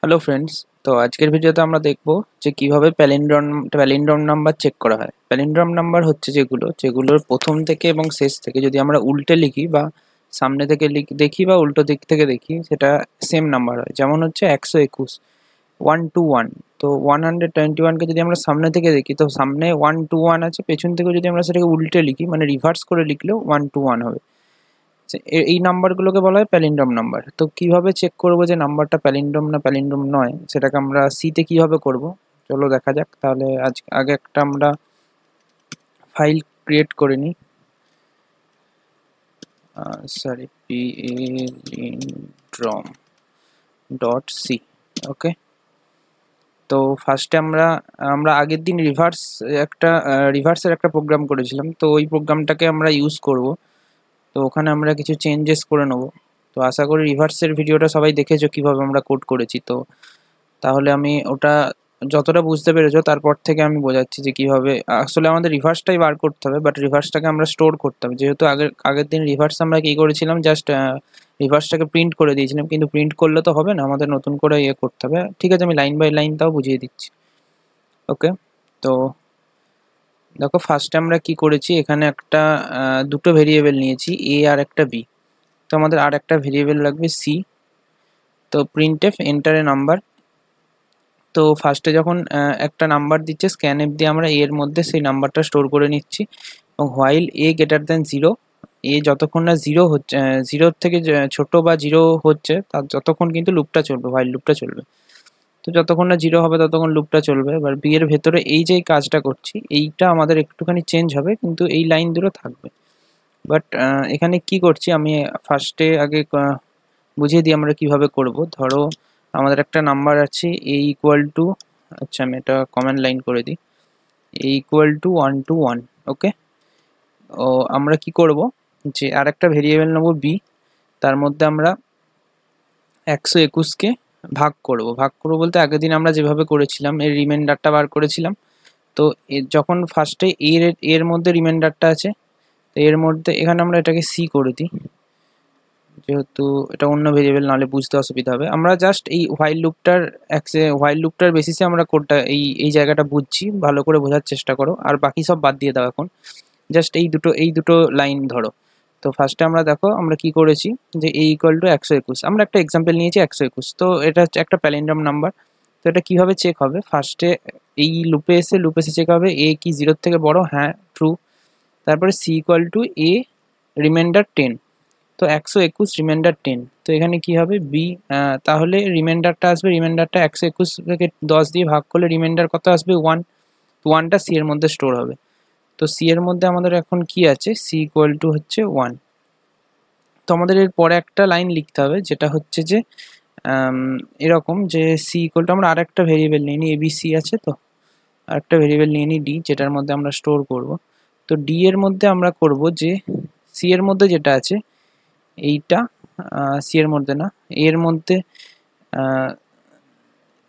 Hello friends, তো আজকের ভিডিওতে আমরা দেখব যে কিভাবে প্যালিন্ড্রম নাম্বার চেক করা হয়। প্যালিন্ড্রম নাম্বার হচ্ছে যেগুলোর প্রথম থেকে এবং শেষ থেকে যদি আমরা উল্টে লিখি বা সামনে থেকে দেখি বা উল্টো দিক থেকে দেখি, সেটা সেম নাম্বার হয়। যেমন হচ্ছে 121, 121। তো 121কে যদি আমরা সামনে থেকে দেখি তো সামনে 121 আছে, পেছন থেকে যদি আমরা সেটাকে উল্টে লিখি মানে রিভার্স করে লিখলেও 121 হবে। এই নাম্বারগুলোকে বলা হয় প্যালিন্ড্রম নাম্বার। তো কিভাবে চেক করব যে নাম্বারটা প্যালিন্ড্রম না প্যালিন্ড্রম নয়, সেটাকে আমরা সিতে কিভাবে করব চলো দেখা যাক। তাহলে আগে একটা আমরা ফাইল ক্রিয়েট করে নিই। Palindrome dot C. ওকে, তো ফার্স্টে আমরা আগের দিন রিভার্সের একটা প্রোগ্রাম করেছিলাম, তো ওই প্রোগ্রামটাকে আমরা ইউজ করব। তো ওখানে আমরা কিছু চেঞ্জেস করে নেব। তো আশা করি রিভার্সের ভিডিওটা সবাই দেখেছো কিভাবে আমরা কোড করেছি। তো তাহলে আমি ওটা যতটা বুঝতে পেরেছো তারপর থেকে আমি বোঝাচ্ছি যে কিভাবে আসলে আমাদের রিভার্সটাই বার করতে হবে, বাট রিভার্সটাকে আমরা স্টোর করতে হবে। যেহেতু আগের দিন রিভার্স আমরা কি করেছিলাম, জাস্ট রিভার্সটাকে প্রিন্ট করে দিয়েছিলাম, কিন্তু প্রিন্ট করলে তো হবে না, আমাদের নতুন করে করতে হবে। ঠিক আছে, আমি লাইন বাই লাইন তাও বুঝিয়ে দিচ্ছি। ওকে, তো দেখো ফার্স্টে আমরা কি করেছি, এখানে একটা দুটো ভেরিয়েবল নিয়েছি, এ আর একটা বি। তো আমাদের আর একটা ভেরিয়েবল লাগবে সি। তো প্রিন্টএফ এন্টার এ নাম্বার। তো ফার্স্টে যখন একটা নাম্বার দিচ্ছে, স্ক্যানএফ দিয়ে আমরা এর মধ্যে সেই নাম্বারটা স্টোর করে নিচ্ছি। এবং হোয়াইল এ গ্রেটার দেন 0, এ যতক্ষণ না 0 হচ্ছে, 0 থেকে ছোট বা 0 হচ্ছে তার যতক্ষণ কিন্তু লুপটা চলবে, হোয়াইল লুপটা চলবে। তো যতক্ষণ না 0 হবে ততক্ষণ লুপটা চলবে। এবার বি এর ভেতরে এই যে কাজটা করছি, এইটা আমাদের একটুখানি চেঞ্জ হবে, কিন্তু এই লাইন দুটো থাকবে। বাট এখানে কি করছি আমি ফার্স্টে আগে বুঝিয়ে দিই আমরা কিভাবে করব। ধরো আমাদের একটা নাম্বার আছে এ ইকুয়াল টু, আচ্ছা আমি এটা কমেন্ট লাইন করে দিই, এ ইকুয়াল টু 121। ওকে, ও আমরা কি করব যে আর একটা ভেরিয়েবল নেব বি, তার মধ্যে আমরা 121কে ভাগ করব বলতে আগের দিন আমরা যেভাবে করেছিলাম এর রিমাইন্ডারটা বার করেছিলাম। তো যখন ফার্স্টে এর মধ্যে রিমাইন্ডারটা আছে, তো এর মধ্যে এখানে আমরা এটাকে সি করে দিই, যেহেতু এটা অন্য ভেরিয়েবল, নাহলে বুঝতে অসুবিধা হবে। আমরা জাস্ট এই হোয়াইল লুপটার বেসিসে আমরা কোডটা এই জায়গাটা বুঝছি, ভালো করে বোঝার চেষ্টা করো, আর বাকি সব বাদ দিয়ে দাও এখন। জাস্ট এই দুটো লাইন ধরো। তো ফার্স্টে আমরা দেখো আমরা কি করেছি, যে এ ইকুয়াল টু 121, আমরা একটা এক্সাম্পল নিয়েছি 121। তো এটা হচ্ছে একটা প্যালিন্ড্রম নাম্বার। তো এটা কিভাবে চেক হবে, ফার্স্টে এই লুপে এসে চেক হবে এ কি 0 থেকে বড়, হ্যাঁ ট্রু। তারপরে c equal to a remainder 10। তো 121 রিমাইন্ডার 10, তো এখানে কি হবে বি, তাহলে রিমাইন্ডারটা আসবে, রিমাইন্ডারটা 121 থেকে 10 দিয়ে ভাগ করলে রিমাইন্ডার কত আসবে 1। 1টা সি এর মধ্যে স্টোর হবে। তো সি এর মধ্যে আমাদের এখন কি আছে, সি ইকুয়াল টু হচ্ছে 1। তো আমাদের এর পরে একটা লাইন লিখতে হবে, যেটা হচ্ছে যে এরকম যে সি ইকুয়াল টু, আমরা আরেকটা ভেরিয়েবল নিয়ে নিই, এবিসি আছে, তো আরেকটা ভেরিয়েবল নিয়ে নিই ডি, যেটার মধ্যে আমরা স্টোর করব। তো ডি এর মধ্যে আমরা করব যে সি এর মধ্যে যেটা আছে এইটা, সি এর মধ্যে না, এর মধ্যে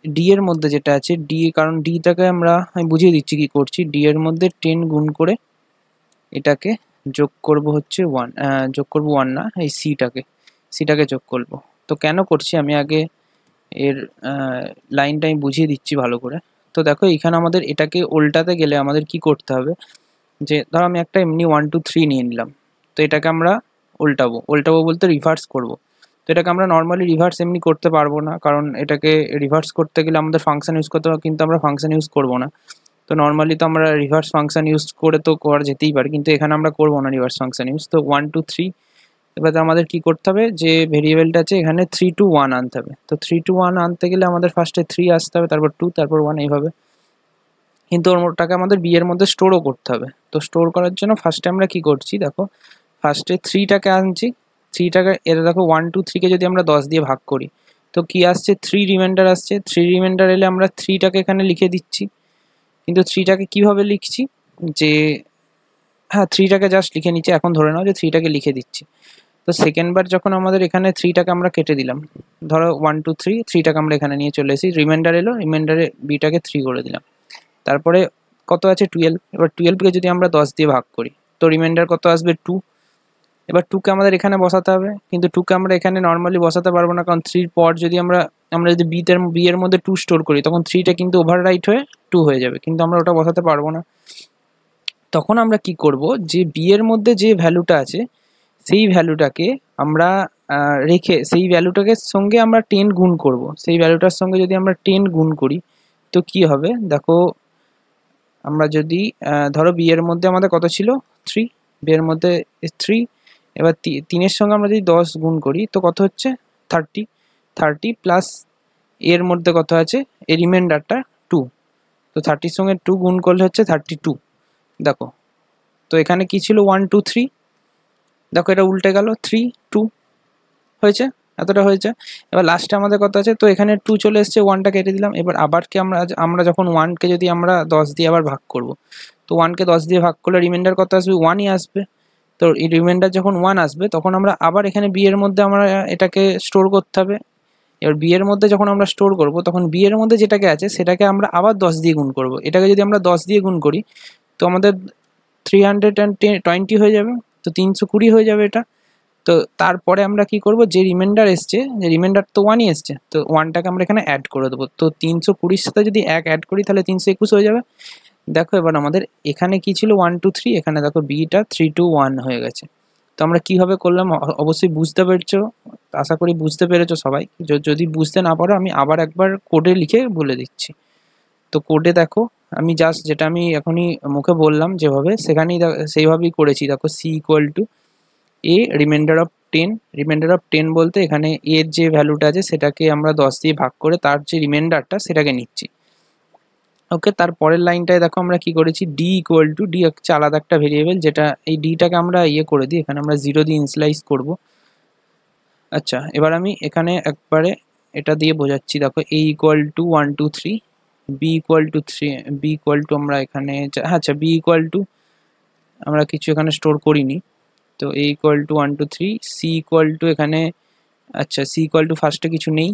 ডি এর মধ্যে যেটা আছে ডি, কারণ ডিটাকে আমি বুঝিয়ে দিচ্ছি কি করছি। ডি এর মধ্যে 10 গুণ করে এটাকে যোগ করব হচ্ছে 1, যোগ করব 1 না, এই সিটাকে যোগ করব। তো কেন করছি আমি আগে এর লাইনটা আমি বুঝিয়ে দিচ্ছি ভালো করে। তো দেখো এখানে আমাদের এটাকে উল্টাতে গেলে আমাদের কি করতে হবে, যে ধরো আমি একটা এমনি 1 2 3 নিয়ে নিলাম, তো এটাকে আমরা উল্টাবো বলতে রিভার্স করব। তো এটাকে আমরা নর্মালি রিভার্স এমনি করতে পারবো না, কারণ এটাকে রিভার্স করতে গেলে আমাদের ফাংশন ইউজ করতে হবে, কিন্তু আমরা ফাংশন ইউজ করবো না। তো নর্মালি তো আমরা রিভার্স ফাংশন ইউজ করে তো করা যেতেই পারে, কিন্তু এখানে আমরা করবো না রিভার্স ফাংশন ইউজ। তো 1 2 3, এবার আমাদের কি করতে হবে, যে ভেরিয়েবলটা আছে এখানে 3 2 1 আনতে হবে। তো 3 2 1 আনতে গেলে আমাদের ফার্স্টে 3 আসতে হবে, তারপর 2, তারপর 1, এইভাবে। কিন্তু ওটাকে আমাদের বি এর মধ্যে স্টোরও করতে হবে। তো স্টোর করার জন্য ফার্স্টে আমরা কি করছি, দেখো ফার্স্টে 3টাকে আনছি। 3টাকে এটা দেখো 1 2 3কে যদি আমরা 10 দিয়ে ভাগ করি, তো কি আসছে, 3 রিমাইন্ডার আসছে। 3 রিমাইন্ডার এলে আমরা 3টাকে এখানে লিখে দিচ্ছি। কিন্তু 3টাকে কিভাবে লিখছি, যে হ্যাঁ 3টাকে জাস্ট লিখে নিচ্ছি, এখন ধরে নাও যে 3টাকে লিখে দিচ্ছি। তো সেকেন্ড বার যখন আমাদের এখানে 3টাকে আমরা কেটে দিলাম, ধরো 1 2 3, 3টাকে আমরা এখানে নিয়ে চলে এসেছি, রিমাইন্ডার এলো, রিমাইন্ডারে বিটাকে 3 করে দিলাম। তারপরে কত আছে 12, এবার 12কে যদি আমরা 10 দিয়ে ভাগ করি, তো রিমাইন্ডার কত আসবে 2। এবার 2কে আমাদের এখানে বসাতে হবে, কিন্তু 2কে আমরা এখানে নর্মালি বসাতে পারবো না, কারণ 3 পর যদি আমরা যদি বি এর মধ্যে 2 স্টোর করি তখন 3টা কিন্তু ওভাররাইট হয়ে 2 হয়ে যাবে, কিন্তু আমরা ওটা বসাতে পারবো না। তখন আমরা কি করব, যে বি এর মধ্যে যে ভ্যালুটা আছে সেই ভ্যালুটাকে আমরা রেখে সেই ভ্যালুটাকে সঙ্গে আমরা 10 গুণ করব। সেই ভ্যালুটার সঙ্গে যদি আমরা 10 গুণ করি তো কি হবে দেখো, আমরা যদি ধরো বি এর মধ্যে আমাদের কত ছিল 3, বি এর মধ্যে 3, এবার 3-এর সঙ্গে আমরা যদি 10 গুণ করি তো কত হচ্ছে 30 প্লাস এর মধ্যে কত আছে এই রিমাইন্ডারটা 2, তো 30-র সঙ্গে 2 গুণ করলে হচ্ছে 32। দেখো তো এখানে কি ছিল 1 2 3, দেখো এটা উল্টে গেল 3 2 হয়েছে, এতটা হয়েছে। এবার লাস্টে আমাদের কত আছে, তো এখানে 2 চলে এসছে, 1টা কেটে দিলাম। এবার আবার কি আমরা যখন 1কে যদি আমরা 10 দিয়ে আবার ভাগ করব, তো 1কে 10 দিয়ে ভাগ করলে রিমাইন্ডার কত আসবে 1ই আসবে। তো এই রিমাইন্ডার যখন 1 আসবে তখন আমরা আবার এখানে বি এর মধ্যে আমরা এটাকে স্টোর করতে হবে। এবার বি এর মধ্যে যখন আমরা স্টোর করব তখন বি এর মধ্যে যেটাকে আছে সেটাকে আমরা আবার 10 দিয়ে গুণ করব। এটাকে যদি আমরা 10 দিয়ে গুণ করি তো আমাদের 320 হয়ে যাবে, তো 320 হয়ে যাবে এটা। তো তারপরে আমরা কি করব, যে রিমাইন্ডার এসছে, যে রিমাইন্ডার তো 1ই এসছে, তো 1টাকে আমরা এখানে অ্যাড করে দেবো। তো 320-র সাথে যদি 1 অ্যাড করি তাহলে 321 হয়ে যাবে। দেখো এবার আমাদের এখানে কি ছিল 1 2 3, এখানে দেখো বিটা 3 2 1 হয়ে গেছে। তো আমরা কিভাবে করলাম অবশ্যই বুঝতে পেরেছো, আশা করি বুঝতে পেরেছো সবাই। যদি বুঝতে না পারো আমি আবার একবার কোডে লিখে বলে দিচ্ছি। তো কোডে দেখো আমি জাস্ট যেটা আমি এখনই মুখে বললাম যেভাবে, সেখানেই সেইভাবেই করেছি। দেখো c equal to a remainder of 10, remainder of 10 বলতে এখানে এর যে ভ্যালুটা আছে সেটাকে আমরা 10 দিয়ে ভাগ করে তার যে রিমাইন্ডারটা সেটাকে নিচ্ছি। ওকে, তারপরের লাইনটায় দেখো আমরা কি করেছি, ডি ইকুয়াল টু, ডি হচ্ছে আলাদা একটা ভেরিয়েবল, যেটা এই ডিটাকে আমরা করে দিই, এখানে আমরা 0 দিয়ে ইনিশিয়ালাইজ করব। আচ্ছা, এবার আমি এখানে একবারে এটা দিয়ে বোঝাচ্ছি। দেখো A equal to 1 2 3, B equal to 3, B equal to আমরা এখানে আচ্ছা বি ইকুয়াল টু আমরা কিছু এখানে স্টোর করিনি, তো A equal to 1 2 3, C equal to এখানে আচ্ছা সি ইকুয়াল টু ফার্স্টে কিছু নেই।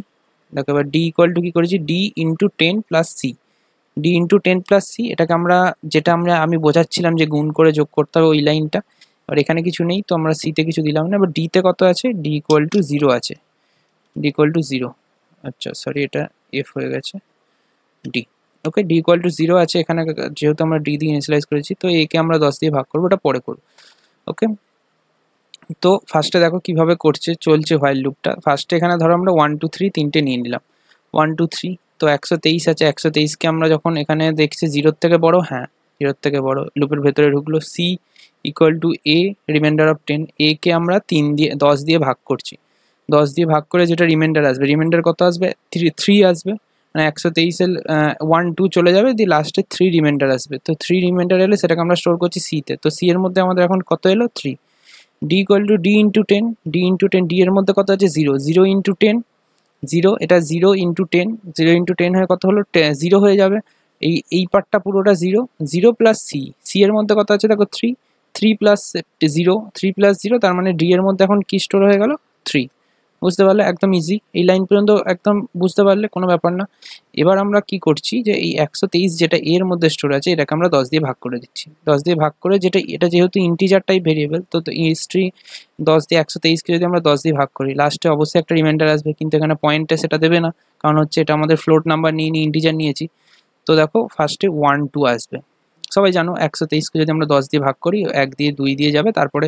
দেখো এবার ডি ইকুয়াল টু কী করেছি, d into 10 plus c, d into 10 plus c, এটাকে আমরা যেটা আমি বোঝাচ্ছিলাম যে গুণ করে যোগ করতে হবে ওই লাইনটা। আর এখানে কিছু নেই তো আমরা সিতে কিছু দিলাম না। এবার ডিতে কত আছে, ডি ইকুয়াল টু 0 আছে, ডি ইকুয়াল টু 0, আচ্ছা সরি এটা এফ হয়ে গেছে, D. Okay, D equal to 0 আছে এখানে, যেহেতু আমরা ডি দিয়ে ইনিশিয়ালাইজ করেছি তো একে আমরা 10 দিয়ে ভাগ করবো, ওটা পরে করবো। ওকে, তো ফার্স্টে দেখো কিভাবে করছে চলছে হোয়াইল লুপটা। ফার্স্টে এখানে ধরো আমরা 1 2 3 তিনটে নিয়ে নিলাম, 1 2 3, তো 123 আছে, 123কে আমরা যখন এখানে দেখছি 0-র থেকে বড়, হ্যাঁ 0-র থেকে বড়, লুপের ভেতরে ঢুকলো। C equal to a remainder of 10, a কে আমরা 10 দিয়ে ভাগ করছি, 10 দিয়ে ভাগ করে যেটা রিমাইন্ডার আসবে, রিমাইন্ডার কত আসবে 3 আসবে, মানে 123-এর 1 2 চলে যাবে, দিয়ে লাস্টে 3 রিমাইন্ডার আসবে। তো 3 রিমাইন্ডার এলে সেটাকে আমরা স্টোর করছি সিতে, তো সি এর মধ্যে আমাদের এখন কত এলো 3। D equal to D into 10, D into 10, D এর মধ্যে কত আছে 0, 0 ইন্টু 10, 0, এটা 0 ইন্টু 10, 0 ইন্টু 10 হয়ে কত হলো 0 হয়ে যাবে। এই পার্টটা পুরোটা 0, 0 প্লাস সি, সি এর মধ্যে কত আছে দেখো 3, 3 প্লাস 0, 3 প্লাস 0, তার মানে ডি এর মধ্যে এখন কি স্টোর হয়ে গেল 3। বুঝতে পারলে, একদম ইজি, এই লাইন পর্যন্ত একদম বুঝতে পারলে কোনো ব্যাপার না। এবার আমরা কি করছি, যে এই 123 যেটা এর মধ্যে স্টোর আছে এটাকে আমরা 10 দিয়ে ভাগ করে দিচ্ছি, 10 দিয়ে ভাগ করে, যেটা এটা যেহেতু ইন্টিজার টাইপ ভেরিয়েবল, তো হিস্ট্রি 10 দিয়ে 123কে যদি আমরা 10 দিয়ে ভাগ করি লাস্টে অবশ্যই একটা রিমাইন্ডার আসবে, কিন্তু এখানে পয়েন্টে সেটা দেবে না, কারণ হচ্ছে এটা আমাদের ফ্লোট নাম্বার নিয়ে ইন্টিজার নিয়েছি। তো দেখো ফার্স্টে 1 2 আসবে, সবাই জানো 123কে যদি আমরা 10 দিয়ে ভাগ করি 1 দিয়ে 2 দিয়ে যাবে, তারপরে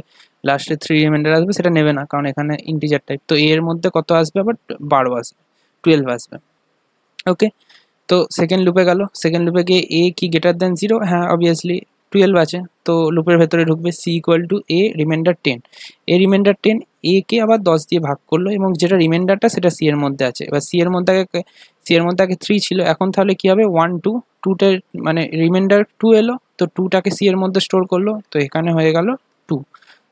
লাস্টে 3 রিমাইন্ডার আসবে, সেটা নেবে না কারণ এখানে ইন্টিজার টাইপ। তো এর মধ্যে কত আসবে, আবার 12 আসবে, 12 আসবে। ওকে, তো সেকেন্ড লুপে গেল, সেকেন্ড লুপে গিয়ে এ কি গ্রেটার দেন 0, হ্যাঁ অবভিয়াসলি 12 আছে, তো লুপের ভেতরে ঢুকবে। C equal to a remainder 10, a remainder 10, a কে আবার 10 দিয়ে ভাগ করলো, এবং যেটা রিমাইন্ডারটা সেটা সি এর মধ্যে আছে। এবার সি এর মধ্যে আগে 3 ছিল, এখন তাহলে কি হবে 1 2, 2তে মানে রিমাইন্ডার 2 এলো, তো 2টাকে সি এর মধ্যে স্টোর করলো, তো এখানে হয়ে গেল 2।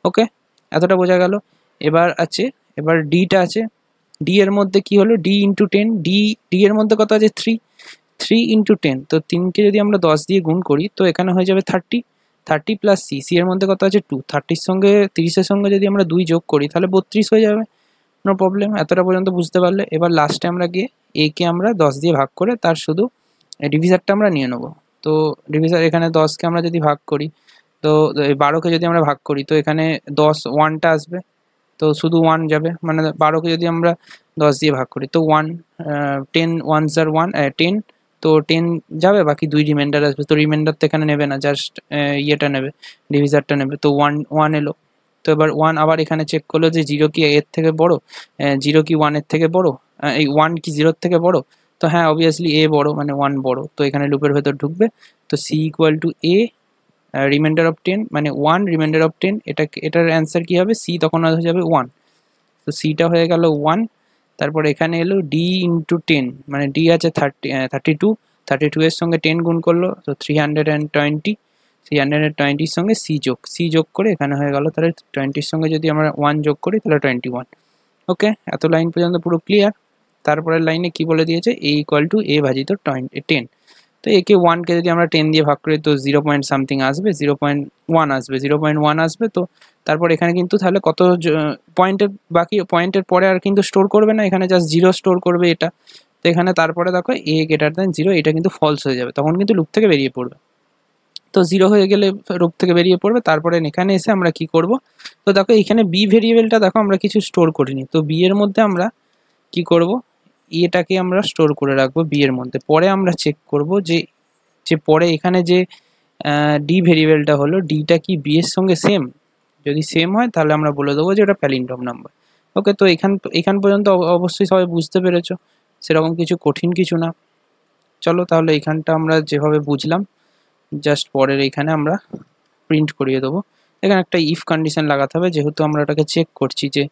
ওকে, এতটা বোঝা গেল। এবার ডিটা আছে, ডি এর মধ্যে কি হলো, ডি ইন্টু 10, ডি এর মধ্যে কত আছে 3, 3 ইন্টু 10, তো 3কে যদি আমরা 10 দিয়ে গুণ করি তো এখানে হয়ে যাবে 30, 30 প্লাস সি, সি এর মধ্যে কত আছে 2, 30-র সঙ্গে 30-এর সঙ্গে যদি আমরা 2 যোগ করি তাহলে 32 হয়ে যাবে, নো প্রবলেম, এতটা পর্যন্ত বুঝতে পারলে। এবার লাস্টে আমরা গিয়ে এ কে আমরা 10 দিয়ে ভাগ করে তার শুধু ডিভিজারটা আমরা নিয়ে নেবো। তো ডিভিজার এখানে 10কে আমরা যদি ভাগ করি তো এই 12কে যদি আমরা ভাগ করি তো এখানে 10 1টা আসবে, তো শুধু 1 যাবে, মানে 12কে যদি আমরা 10 দিয়ে ভাগ করি তো 1 10 1s are 1 10, তো 10 যাবে, বাকি 2 রিমাইন্ডার আসবে, তো রিমাইন্ডার তো এখানে নেবে না, জাস্ট ইয়েটা নেবে, ডিভিজারটা নেবে, তো 1 1 এলো। তো এবার 1 আবার এখানে চেক করলো যে 0 কি এর থেকে বড়, 0 কি 1 এর থেকে বড়, এই 1 কি 0 এর থেকে বড়, তো হ্যাঁ অবভিয়াসলি এ বড়, মানে 1 বড়, তো এখানে লুপের ভেতর ঢুকবে, তো c equal to a reminder of 10, মানে 1 রিমাইন্ডার অফ 10, এটার অ্যান্সার কি হবে, c তখন হয়ে যাবে 1, তো সিটা হয়ে গেল 1। তারপর এখানে এলো ডি ইন্টু 10, মানে ডি আছে 32 এর সঙ্গে 10 গুণ করলো, তো 320 সঙ্গে সি যোগ করে এখানে হয়ে গেল, তাহলে 20 সঙ্গে যদি আমরা 1 যোগ করি তাহলে 21। ওকে, এত লাইন পর্যন্ত পুরো ক্লিয়ার। তারপরের লাইনে কি বলে দিয়েছে, এ ইকুয়াল টু এ ভাজিত 10, তো একে 1কে যদি আমরা 10 দিয়ে ভাগ করি তো 0 পয়েন্ট সামথিং আসবে, 0.1 আসবে, 0.1 আসবে। তো তারপর এখানে কিন্তু তাহলে কত পয়েন্টের, বাকি পয়েন্টের পরে আর কিন্তু স্টোর করবে না, এখানে জাস্ট 0 স্টোর করবে এটা। তো এখানে তারপরে দেখো এ গ্রেটার দ্যান 0, এটা কিন্তু ফলস হয়ে যাবে, তখন কিন্তু লুপ থেকে বেরিয়ে পড়বে। তো 0 হয়ে গেলে লুপ থেকে বেরিয়ে পড়বে। তারপরে এখানে এসে আমরা কি করব, তো দেখো এখানে বি ভেরিয়েবলটা দেখো আমরা কিছু স্টোর করিনি, তো বি এর মধ্যে আমরা কি করব, এটাকে আমরা স্টোর করে রাখবো বি এর মধ্যে। পরে আমরা চেক করব যে পরে এখানে যে ডি ভেরিয়েবলটা হলো, ডিটা কি বি এর সঙ্গে সেম, যদি সেম হয় তাহলে আমরা বলে দেবো যে ওটা প্যালিন্ড্রোম নাম্বার। ওকে, তো এখান পর্যন্ত অবশ্যই সবাই বুঝতে পেরেছো, সেরকম কিছু কঠিন কিছু না। চলো তাহলে এখানটা আমরা যেভাবে বুঝলাম জাস্ট পরের এখানে আমরা প্রিন্ট করিয়ে দেবো। এখানে একটা ইফ কন্ডিশন লাগাতে হবে, যেহেতু আমরা ওটাকে চেক করছি যে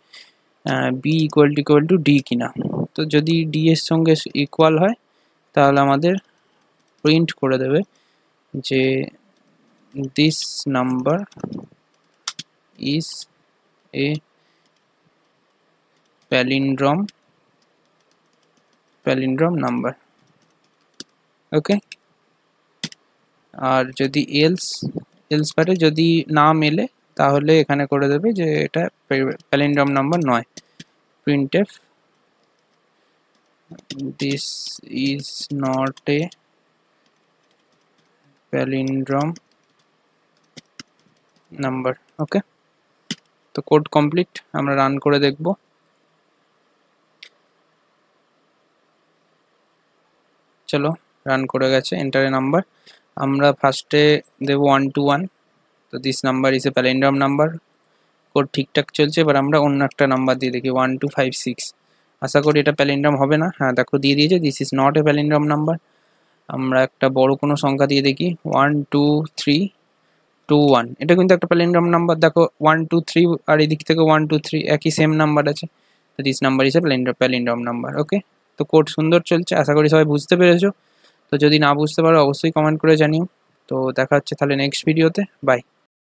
বি ইকুয়াল টু ডি কিনা। তো যদি ডি এর সঙ্গে ইকুয়াল হয় তাহলে আমাদের প্রিন্ট করে দেবে যে this number is a palindrome number. Okay, আর যদি এলস পারে যদি না মেলে তাহলে এখানে করে দেবে যে এটা প্যালিন্ড্রোম নাম্বার নয়, printf this is not a palindrome number। ওকে, তো কোড কমপ্লিট, আমরা রান করে দেখব। চলো রান করে গেছে, এন্টার এ নাম্বার, আমরা ফার্স্টে দেব 1 to 1, তো this number is a palindrome number. Code ঠিকঠাক চলছে, এবার আমরা অন্য একটা নাম্বার দিয়ে দেখি 1 2 5 6, আশা করি এটা প্যালিন্ড্রোম হবে না। হ্যাঁ দেখো দিয়ে দিয়েছে, this is not a palindrome number. আমরা একটা বড় কোনো সংখ্যা দিয়ে দেখি 1 2 3 2 1, এটা কিন্তু একটা প্যালিন্ড্রোম নাম্বার। দেখো 1 2 3 আর এদিক থেকে 1 2 3 একই সেম নাম্বার আছে, তো this number is a palindrome number. Okay, তো কোড সুন্দর চলছে, আশা করি সবাই বুঝতে পেরেছো। তো যদি না বুঝতে পারো অবশ্যই কমেন্ট করে জানিও। তো দেখা হচ্ছে তাহলে নেক্সট ভিডিওতে, বাই।